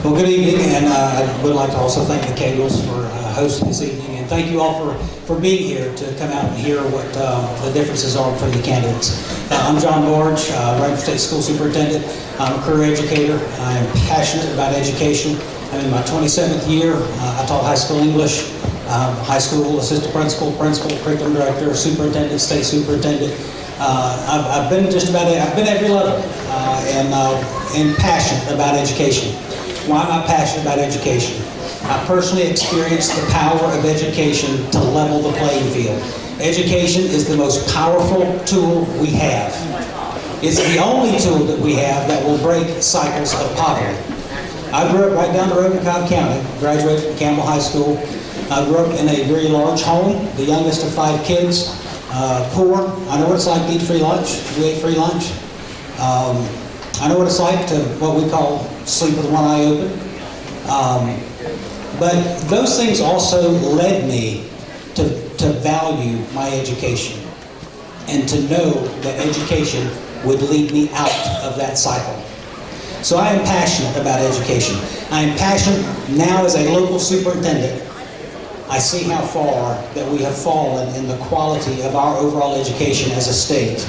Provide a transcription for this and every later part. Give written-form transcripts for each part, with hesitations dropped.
Well, good evening, and I would like to also thank the Cagles for hosting this evening, and thank you all for being here to come out and hear what the differences are between the candidates. I'm John Barge, running for State School Superintendent. I'm a career educator. I am passionate about education. I'm in my 27th year. I taught high school English, high school assistant principal, curriculum director, superintendent, state superintendent. I've been every level, and passionate about education. Why am I passionate about education? I personally experienced the power of education to level the playing field. Education is the most powerful tool we have. It's the only tool that we have that will break cycles of poverty. I grew up right down the road in Cobb County, graduated from Campbell High School. I grew up in a very large home, the youngest of 5 kids, poor. I know what it's like to eat free lunch. We ate free lunch. I know what it's like to what we call sleep with one eye open. But those things also led me to value my education and to know that education would lead me out of that cycle. So I am passionate about education. I am passionate now as a local superintendent. I see how far that we have fallen in the quality of our overall education as a state.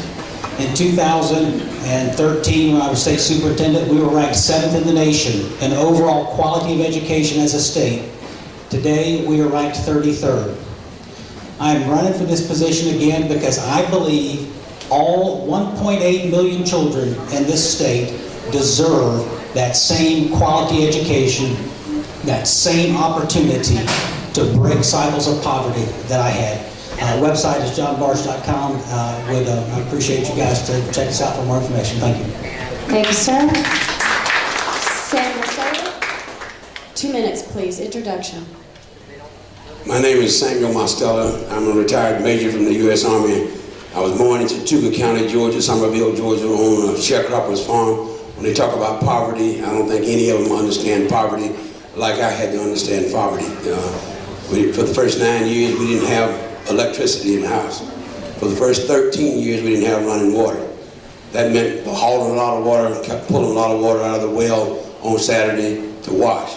In 2013, when I was state superintendent, we were ranked 7th in the nation in overall quality of education as a state. Today, we are ranked 33rd. I am running for this position again because I believe all 1.8 million children in this state deserve that same quality education, that same opportunity to break cycles of poverty that I had. Website is johnbarge.com. I appreciate you guys to check us out for more information. Thank you. Thank you, sir. Mosteller, 2 minutes, please. Introduction. My name is Samuel Mosteller. I'm a retired major from the U.S. Army. I was born in Chattooga County, Georgia, Somerville, Georgia, on a sharecropper's farm. When they talk about poverty, I don't think any of them understand poverty like I had to understand poverty. For the first 9 years, we didn't have electricity in the house. For the first 13 years, we didn't have running water. That meant hauling a lot of water, kept pulling a lot of water out of the well on Saturday to wash.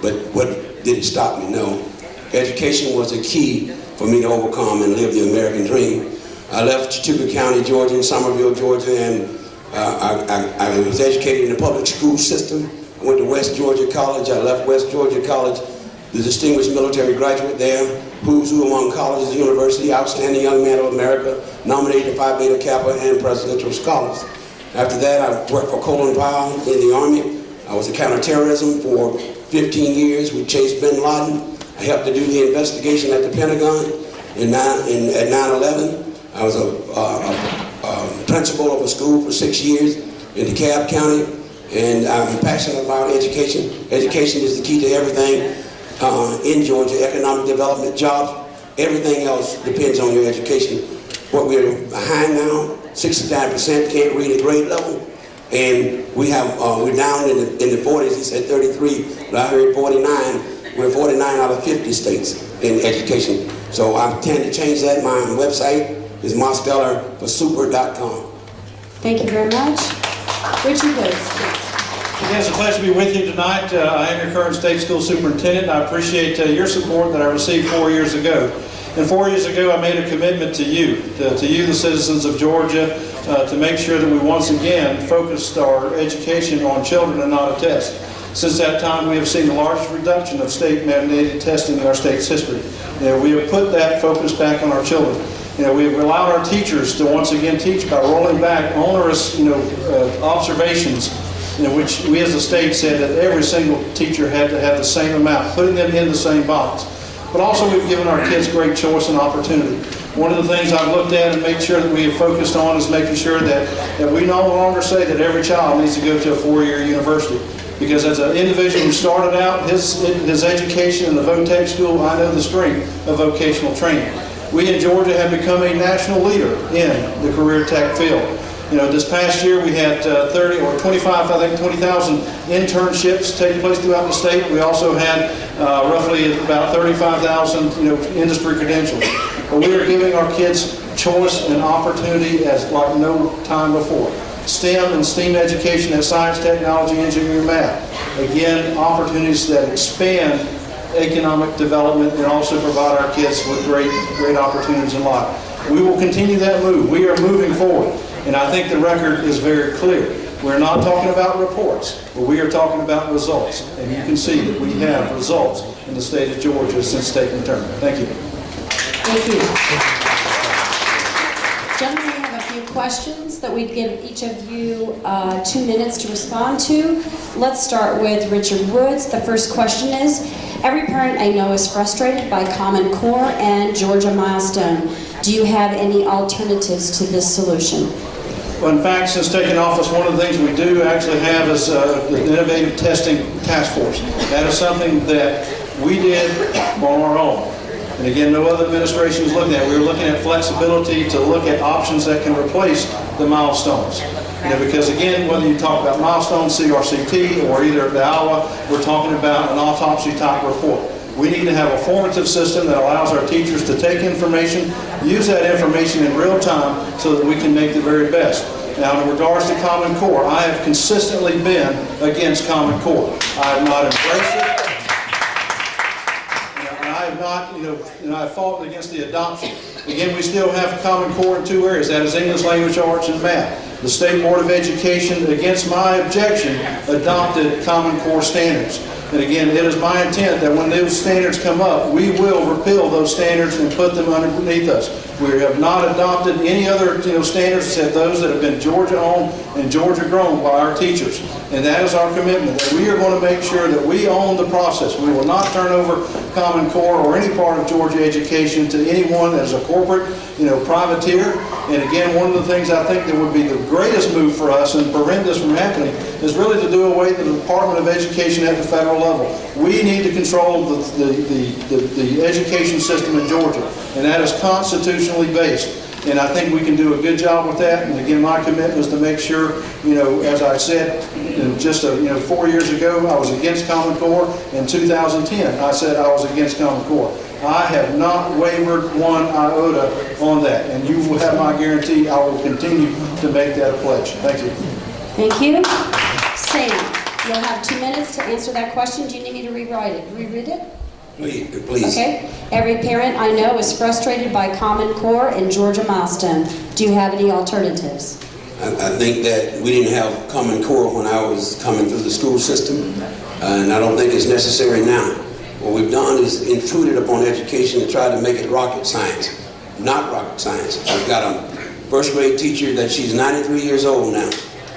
But what did it stop me? No. Education was the key for me to overcome and live the American dream. I left Chattooga County, Georgia, and Somerville, Georgia, and I was educated in the public school system. I went to West Georgia College. I left West Georgia College, the distinguished military graduate there, who's who among colleges and universities, outstanding young man of America, nominated to Phi Beta Kappa and presidential scholars. After that, I worked for Colin Powell in the Army. I was a counterterrorism for 15 years with Chase bin Laden. I helped to do the investigation at the Pentagon at 9/11. I was a principal of a school for 6 years in DeKalb County, and I'm passionate about education. Education is the key to everything in Georgia: economic development, jobs. Everything else depends on your education. What we're behind now, 69% can't read at grade level, and we're down in the 40s. He said 33, but I heard 49. We're 49 out of 50 states in education. So I intend to change that. My website is mostellerforsuper.com. Thank you very much. Richard Woods. It's a pleasure to be with you tonight. I am your current state school superintendent. I appreciate your support that I received 4 years ago. And 4 years ago, I made a commitment to you, the citizens of Georgia, to make sure that we once again focused our education on children and not a test. Since that time, we have seen the largest reduction of state-mandated testing in our state's history. We have put that focus back on our children. We have allowed our teachers to once again teach by rolling back onerous, observations in which we as a state said that every single teacher had to have the same amount, putting them in the same box. But also we've given our kids great choice and opportunity. One of the things I've looked at and made sure that we have focused on is making sure that we no longer say that every child needs to go to a 4-year university. Because as an individual who started out his education in the VOTEC school, I know the strength of vocational training. We in Georgia have become a national leader in the career tech field. This past year we had 20,000 internships taking place throughout the state. We also had roughly about 35,000 industry credentials. But we are giving our kids choice and opportunity as like no time before. STEM and STEAM education as science, technology, engineering, math. again, opportunities that expand economic development and also provide our kids with great opportunities in life. We will continue that move. We are moving forward, and I think the record is very clear. We're not talking about reports, but we are talking about results, and you can see that we have results in the state of Georgia since taking the term. Thank you. Thank you. Gentlemen, we have a few questions that we'd give each of you 2 minutes to respond to. Let's start with Richard Woods. The first question is, every parent I know is frustrated by Common Core and Georgia Milestone. Do you have any alternatives to this solution? Well, in fact, since taking office, one of the things we do actually have is the Innovative Testing Task Force. That is something that we did on our own. And again, no other administration is looking at it. We were looking at flexibility to look at options that can replace the milestones. Because again, whether you talk about milestones, CRCT, or either the Iowa, we're talking about an autopsy type report. We need to have a formative system that allows our teachers to take information, use that information in real time so that we can make the very best. Now, in regards to Common Core, I have consistently been against Common Core. I have not embraced it. I have not, I fought against the adoption. Again, we still have Common Core in 2 areas. That is English Language Arts and Math. The State Board of Education, against my objection, adopted Common Core standards. And again, it is my intent that when those standards come up, we will repeal those standards and put them underneath us. We have not adopted any other standards except those that have been Georgia-owned and Georgia-grown by our teachers. And that is our commitment, that we are going to make sure that we own the process. We will not turn over Common Core or any part of Georgia education to anyone that is a corporate, privateer. And again, one of the things I think that would be the greatest move for us and prevent this from happening is really to do away with the Department of Education at the federal level. We need to control the education system in Georgia, and that is constitutionally based. And I think we can do a good job with that. And again, my commitment is to make sure, as I said, just 4 years ago, I was against Common Core. In 2010, I said I was against Common Core. I have not wavered 1 iota on that. And you will have my guarantee I will continue to make that a pledge. Thank you. Thank you. Sam, you'll have 2 minutes to answer that question. Do you need me to reread it? Please. Okay. Every parent I know is frustrated by Common Core and Georgia Milestone. Do you have any alternatives? I think that we didn't have Common Core when I was coming through the school system, and I don't think it's necessary now. What we've done is intruded upon education and tried to make it rocket science. Not rocket science. I've got a first grade teacher that she's 93 years old now.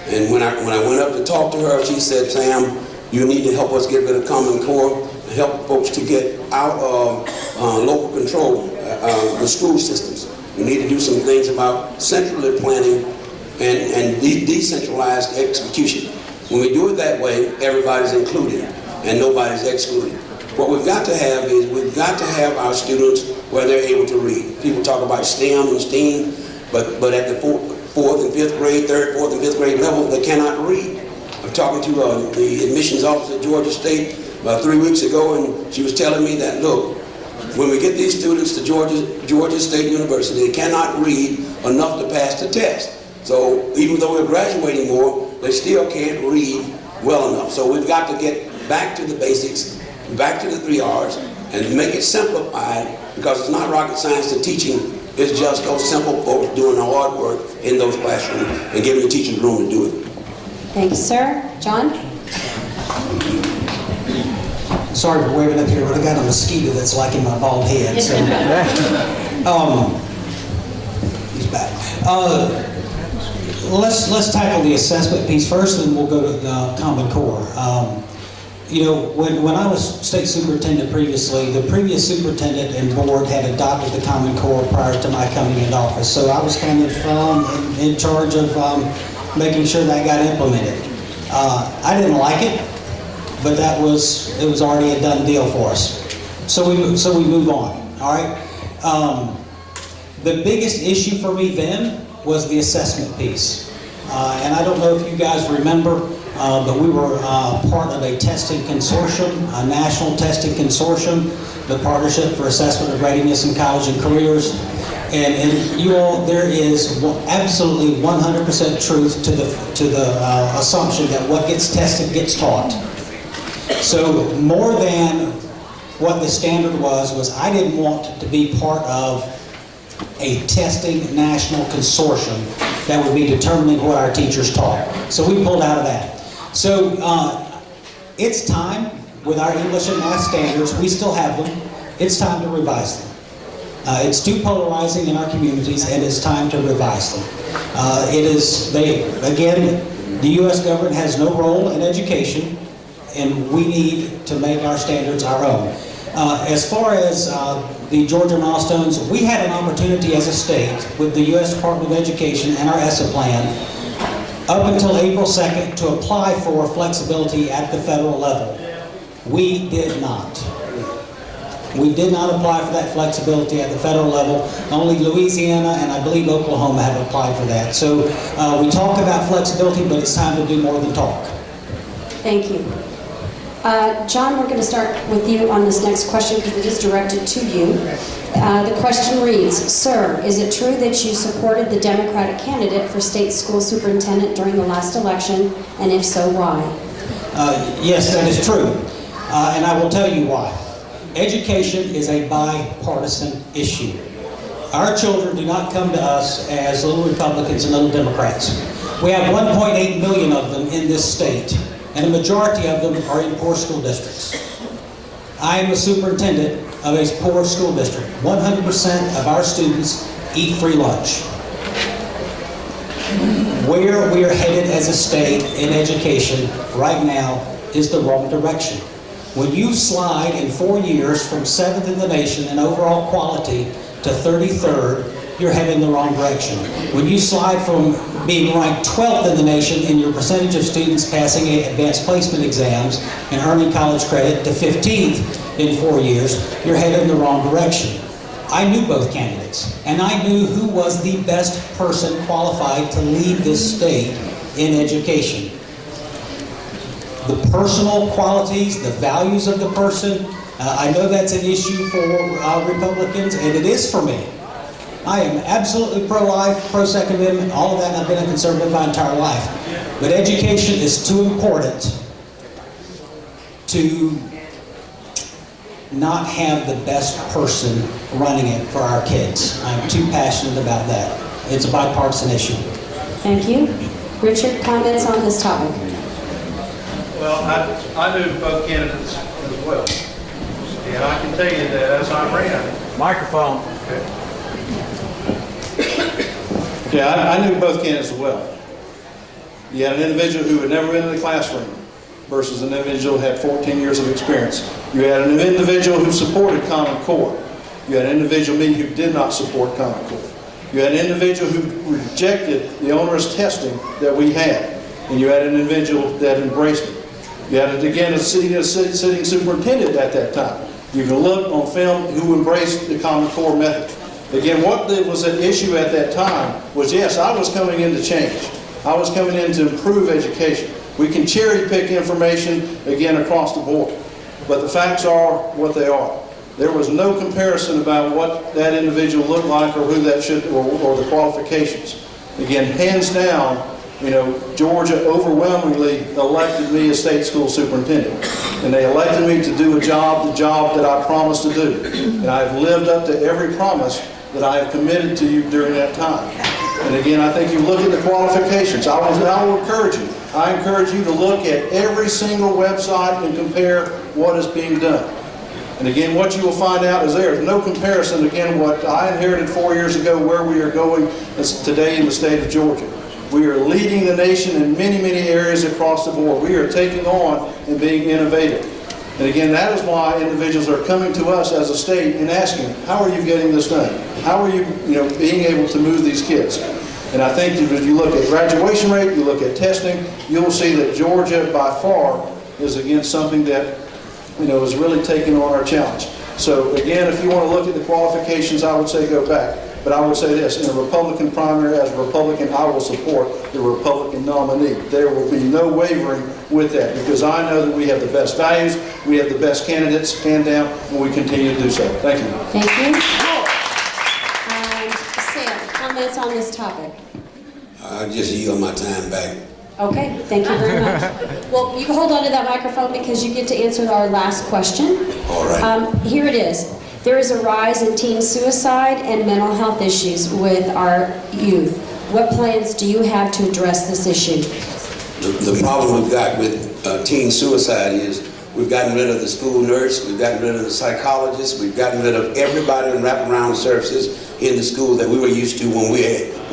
And when I went up to talk to her, she said, Sam, you need to help us get rid of Common Core, help folks to get out of local control, the school systems. We need to do some things about centrally planning and decentralized execution. When we do it that way, everybody's included and nobody's excluded. What we've got to have is we've got to have our students where they're able to read. People talk about STEM and STEAM, but at the fourth and fifth grade level, they cannot read. I'm talking to the admissions officer at Georgia State about 3 weeks ago, and she was telling me that, look, when we get these students to Georgia State University, they cannot read enough to pass the test. So even though we're graduating more, they still can't read well enough. So we've got to get back to the basics, back to the 3 R's, and make it simplified, because it's not rocket science to teaching. It's just those simple folks doing the hard work in those classrooms and giving the teachers room to do it. Thank you, sir. John? Sorry for waving up here, but I got a mosquito that's like in my bald head. So. He's back. Let's tackle the assessment piece first, and we'll go to the Common Core. When I was state superintendent previously, the previous superintendent and board had adopted the Common Core prior to my coming into office. So I was kind of in charge of making sure that got implemented. I didn't like it, but it was already a done deal for us. So we move on. All right. The biggest issue for me then was the assessment piece, and I don't know if you guys remember. But we were part of a testing consortium, a national testing consortium, the Partnership for Assessment of Readiness in College and Careers. And you all, there is absolutely 100% truth to the assumption that what gets tested gets taught. So more than what the standard was I didn't want to be part of a testing national consortium that would be determining what our teachers taught. So we pulled out of that. So it's time, with our English and math standards, we still have them, it's time to revise them. It's too polarizing in our communities, and it's time to revise them. Again, the U.S. government has no role in education, and we need to make our standards our own. As far as the Georgia milestones, we had an opportunity as a state with the U.S. Department of Education and our ESSA plan up until April 2nd to apply for flexibility at the federal level. We did not. We did not apply for that flexibility at the federal level. Only Louisiana and I believe Oklahoma have applied for that. So we talk about flexibility, but it's time to do more than talk. Thank you. John, we're going to start with you on this next question because it is directed to you. The question reads, Sir, is it true that you supported the Democratic candidate for state school superintendent during the last election? And if so, why? Yes, that is true. And I will tell you why. Education is a bipartisan issue. Our children do not come to us as little Republicans and little Democrats. We have 1.8 million of them in this state, and a majority of them are in poor school districts. I am a superintendent of a poor school district. 100% of our students eat free lunch. Where we are headed as a state in education right now is the wrong direction. When you slide in 4 years from 7th in the nation in overall quality to 33rd, you're heading in the wrong direction. When you slide from being ranked 12th in the nation in your percentage of students passing advanced placement exams and earning college credit to 15th in 4 years, you're headed in the wrong direction. I knew both candidates, and I knew who was the best person qualified to lead this state in education. The personal qualities, the values of the person, I know that's an issue for Republicans, and it is for me. I am absolutely pro-life, pro-Second Amendment, all of that, and I've been a conservative my entire life. But education is too important to not have the best person running it for our kids. I'm too passionate about that. It's a bipartisan issue. Thank you. Richard, comments on this topic? Well, I knew both candidates as well. And I can tell you that as I ran. Microphone. Yeah, I knew both candidates well. You had an individual who had never been in the classroom versus an individual who had 14 years of experience. You had an individual who supported Common Core. You had an individual, me, who did not support Common Core. You had an individual who rejected the onerous testing that we had. And you had an individual that embraced it. You had, again, a sitting superintendent at that time. You can look on film who embraced the Common Core method. Again, what was at issue at that time was, yes, I was coming in to change. I was coming in to improve education. We can cherry pick information, again, across the board. But the facts are what they are. There was no comparison about what that individual looked like or who that should, or the qualifications. Again, hands down, you know, Georgia overwhelmingly elected me as state school superintendent. And they elected me to do the job that I promised to do. And I've lived up to every promise that I have committed to you during that time. And again, I think you look at the qualifications. I will encourage you. I encourage you to look at every single website and compare what is being done. And again, what you will find out is there is no comparison, again, what I inherited 4 years ago, where we are going today in the state of Georgia. We are leading the nation in many, many areas across the board. We are taking on and being innovative. And again, that is why individuals are coming to us as a state and asking, how are you getting this done? How are you, being able to move these kids? And I think that if you look at graduation rate, you look at testing, you'll see that Georgia, by far, is again something that, is really taking on our challenge. So again, if you want to look at the qualifications, I would say go back. But I would say this, in a Republican primary, as a Republican, I will support the Republican nominee. There will be no wavering with that, because I know that we have the best values, we have the best candidates, hand down, and we continue to do so. Thank you. Thank you. And Sam, comments on this topic? I just yield my time back. Okay, thank you very much. Well, you can hold on to that microphone because you get to answer our last question. All right. Here it is. There is a rise in teen suicide and mental health issues with our youth. What plans do you have to address this issue? The problem we've got with teen suicide is we've gotten rid of the school nurse, we've gotten rid of the psychologist, we've gotten rid of everybody in wraparound services in the school that we were used to when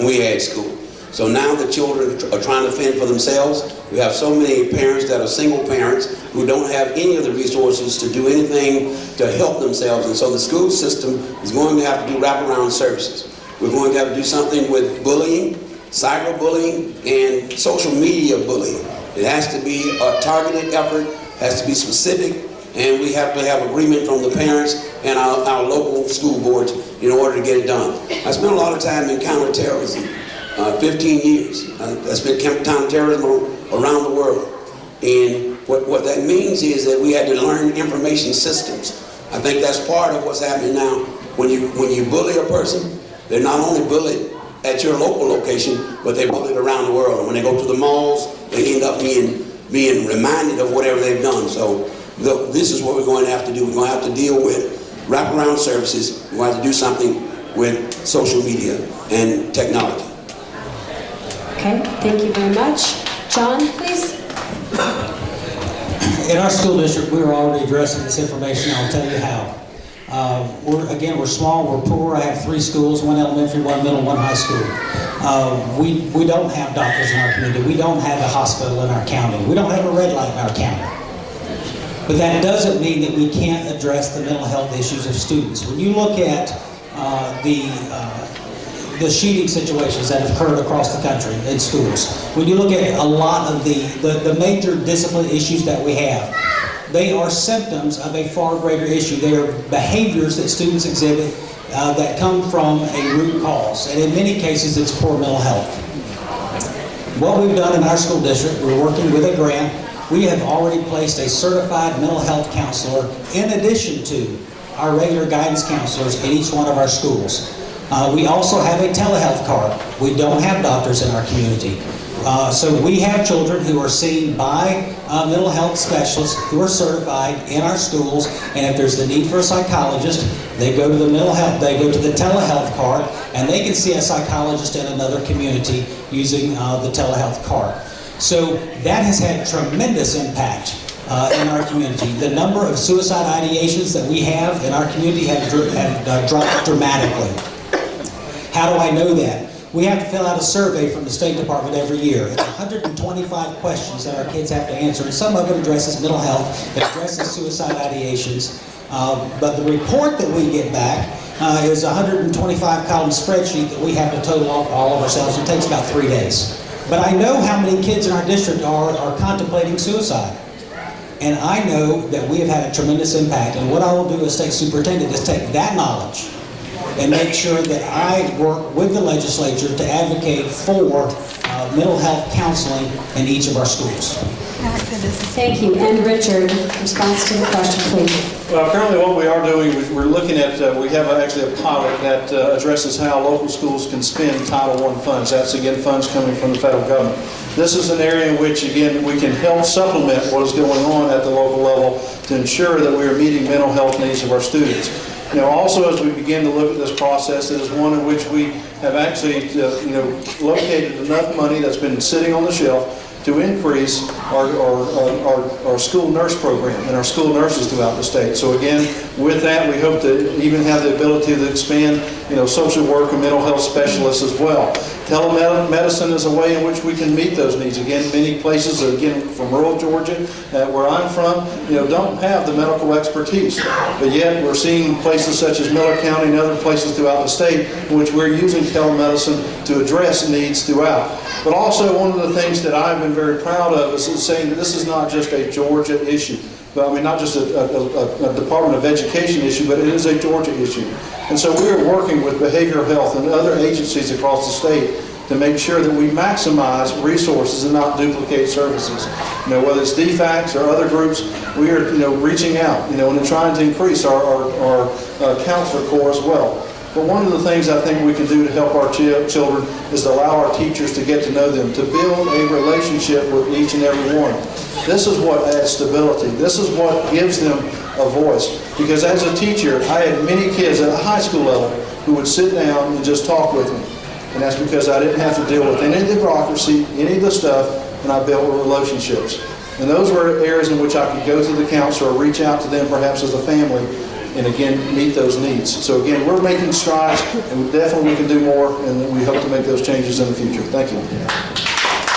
we had school. So now the children are trying to fend for themselves. We have so many parents that are single parents who don't have any of the resources to do anything to help themselves. And so the school system is going to have to do wraparound services. We're going to have to do something with bullying, cyberbullying, and social media bullying. It has to be a targeted effort, has to be specific, and we have to have agreement from the parents and our local school boards in order to get it done. I spent a lot of time in counterterrorism. 15 years. I spent counterterrorism around the world. And what that means is that we had to learn information systems. I think that's part of what's happening now. When you bully a person, they're not only bullied at your local location, but they're bullied around the world. And when they go to the malls, they end up being reminded of whatever they've done. So this is what we're going to have to do. We're going to have to deal with wraparound services. We're going to have to do something with social media and technology. Okay, thank you very much. John, please. In our school district, we are already addressing this information. I'll tell you how. We're small, we're poor. I have 3 schools, 1 elementary, 1 middle, 1 high school. We don't have doctors in our community. We don't have a hospital in our county. We don't have a red light in our county. But that doesn't mean that we can't address the mental health issues of students. When you look at the shooting situations that have occurred across the country in schools, when you look at a lot of the major discipline issues that we have, they are symptoms of a far greater issue. They are behaviors that students exhibit that come from a root cause, and in many cases it's poor mental health. What we've done in our school district, we're working with a grant. We have already placed a certified mental health counselor in addition to our regular guidance counselors in each one of our schools. We also have a telehealth card. We don't have doctors in our community. So we have children who are seen by mental health specialists who are certified in our schools, and if there's the need for a psychologist, they go to the telehealth card, and they can see a psychologist in another community using the telehealth card. So that has had tremendous impact in our community. The number of suicide ideations that we have in our community have dropped dramatically. How do I know that? We have to fill out a survey from the State Department every year. It's 125 questions that our kids have to answer, and some of it addresses mental health, it addresses suicide ideations. But the report that we get back is a 125-column spreadsheet that we have to total off all of ourselves. It takes about 3 days. But I know how many kids in our district are contemplating suicide. And I know that we have had a tremendous impact. And what I will do as state superintendent is take that knowledge and make sure that I work with the legislature to advocate for mental health counseling in each of our schools. Thank you. And Richard, response to the question, please. Well, currently what we are doing is we're looking at, we have actually a pilot that addresses how local schools can spend Title I funds. That's, again, funds coming from the federal government. This is an area in which, again, we can help supplement what is going on at the local level to ensure that we are meeting mental health needs of our students. You know, also as we begin to look at this process, it is one in which we have actually, located enough money that's been sitting on the shelf to increase our school nurse program and our school nurses throughout the state. So again, with that, we hope to even have the ability to expand, social work and mental health specialists as well. Telemedicine is a way in which we can meet those needs. Again, many places, again, from rural Georgia, where I'm from, don't have the medical expertise. But yet, we're seeing places such as Miller County and other places throughout the state in which we're using telemedicine to address needs throughout. But also, one of the things that I've been very proud of is saying that this is not just a Georgia issue. I mean, not just a Department of Education issue, but it is a Georgia issue. And so we are working with behavioral health and other agencies across the state to make sure that we maximize resources and not duplicate services. Whether it's DFACs or other groups, we are, reaching out, and trying to increase our counselor corps as well. But one of the things I think we can do to help our children is to allow our teachers to get to know them, to build a relationship with each and every one. This is what adds stability. This is what gives them a voice. Because as a teacher, I had many kids at a high school level who would sit down and just talk with me. And that's because I didn't have to deal with any of the bureaucracy, any of the stuff, and I built relationships. And those were areas in which I could go to the counselor or reach out to them perhaps as a family and again meet those needs. So again, we're making strides and we definitely can do more, and we hope to make those changes in the future. Thank you.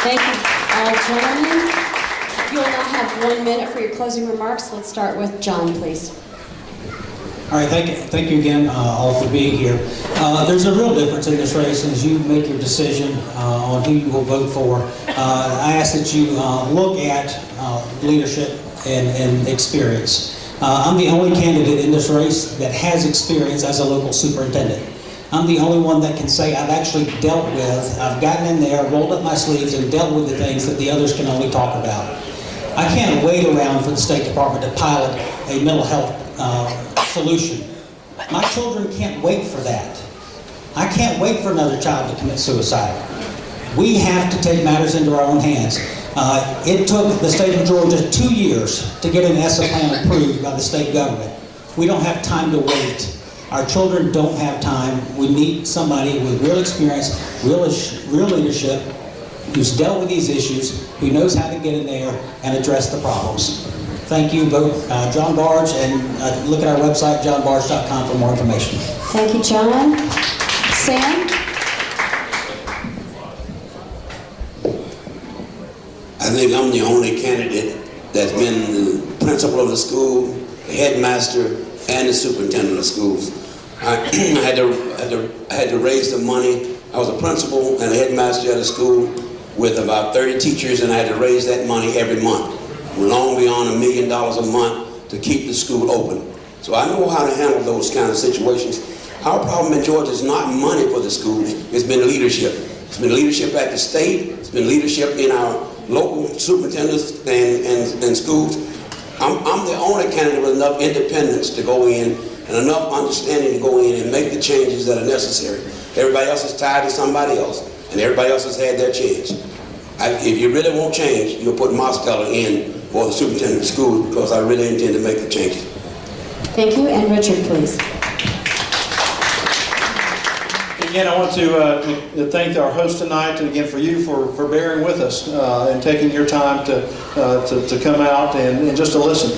Thank you, gentlemen. You'll now have 1 minute for your closing remarks. Let's start with John, please. All right, thank you again all for being here. There's a real difference in this race as you make your decision on who you will vote for. I ask that you look at leadership and experience. I'm the only candidate in this race that has experience as a local superintendent. I'm the only one that can say I've actually dealt with, I've gotten in there, rolled up my sleeves, and dealt with the things that the others can only talk about. I can't wait around for the State Department to pilot a mental health solution. My children can't wait for that. I can't wait for another child to commit suicide. We have to take matters into our own hands. It took the state of Georgia 2 years to get an ESSA plan approved by the state government. We don't have time to wait. Our children don't have time. We need somebody with real experience, real leadership, who's dealt with these issues, who knows how to get in there and address the problems. Thank you, both John Barge, and look at our website, johnbarge.com, for more information. Thank you, John. Sam? I think I'm the only candidate that's been the principal of the school, the headmaster, and the superintendent of schools. I had to raise the money. I was a principal and a headmaster at a school with about 30 teachers, and I had to raise that money every month. We're long beyond $1 million a month to keep the school open. So I know how to handle those kind of situations. Our problem in Georgia is not money for the schools, it's been leadership. It's been leadership at the state, it's been leadership in our local superintendents and schools. I'm the only candidate with enough independence to go in and enough understanding to go in and make the changes that are necessary. Everybody else is tied to somebody else, and everybody else has had their chance. If you really want change, you'll put Mosteller in for the superintendent of schools, because I really intend to make the changes. Thank you, and Richard, please. Again, I want to thank our host tonight, and again for you for bearing with us and taking your time to come out and just to listen.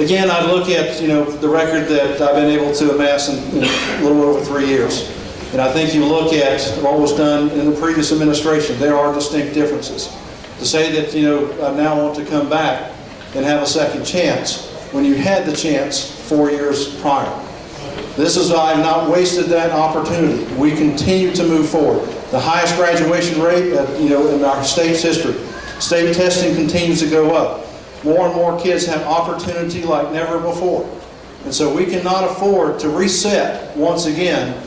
Again, I look at the record that I've been able to amass in a little over 3 years, and I think you look at what was done in the previous administration. There are distinct differences. To say that I now want to come back and have a second chance when you had the chance 4 years prior. This is why I've not wasted that opportunity. We continue to move forward. The highest graduation rate in our state's history. State testing continues to go up. More and more kids have opportunity like never before. And so we cannot afford to reset once again,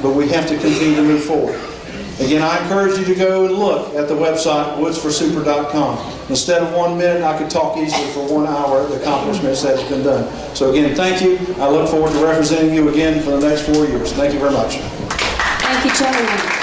but we have to continue to move forward. Again, I encourage you to go and look at the website, woodsforsuper.com. Instead of 1 minute, I could talk easily for 1 hour of the accomplishments that have been done. So again, thank you. I look forward to representing you again for the next 4 years. Thank you very much. Thank you, gentlemen.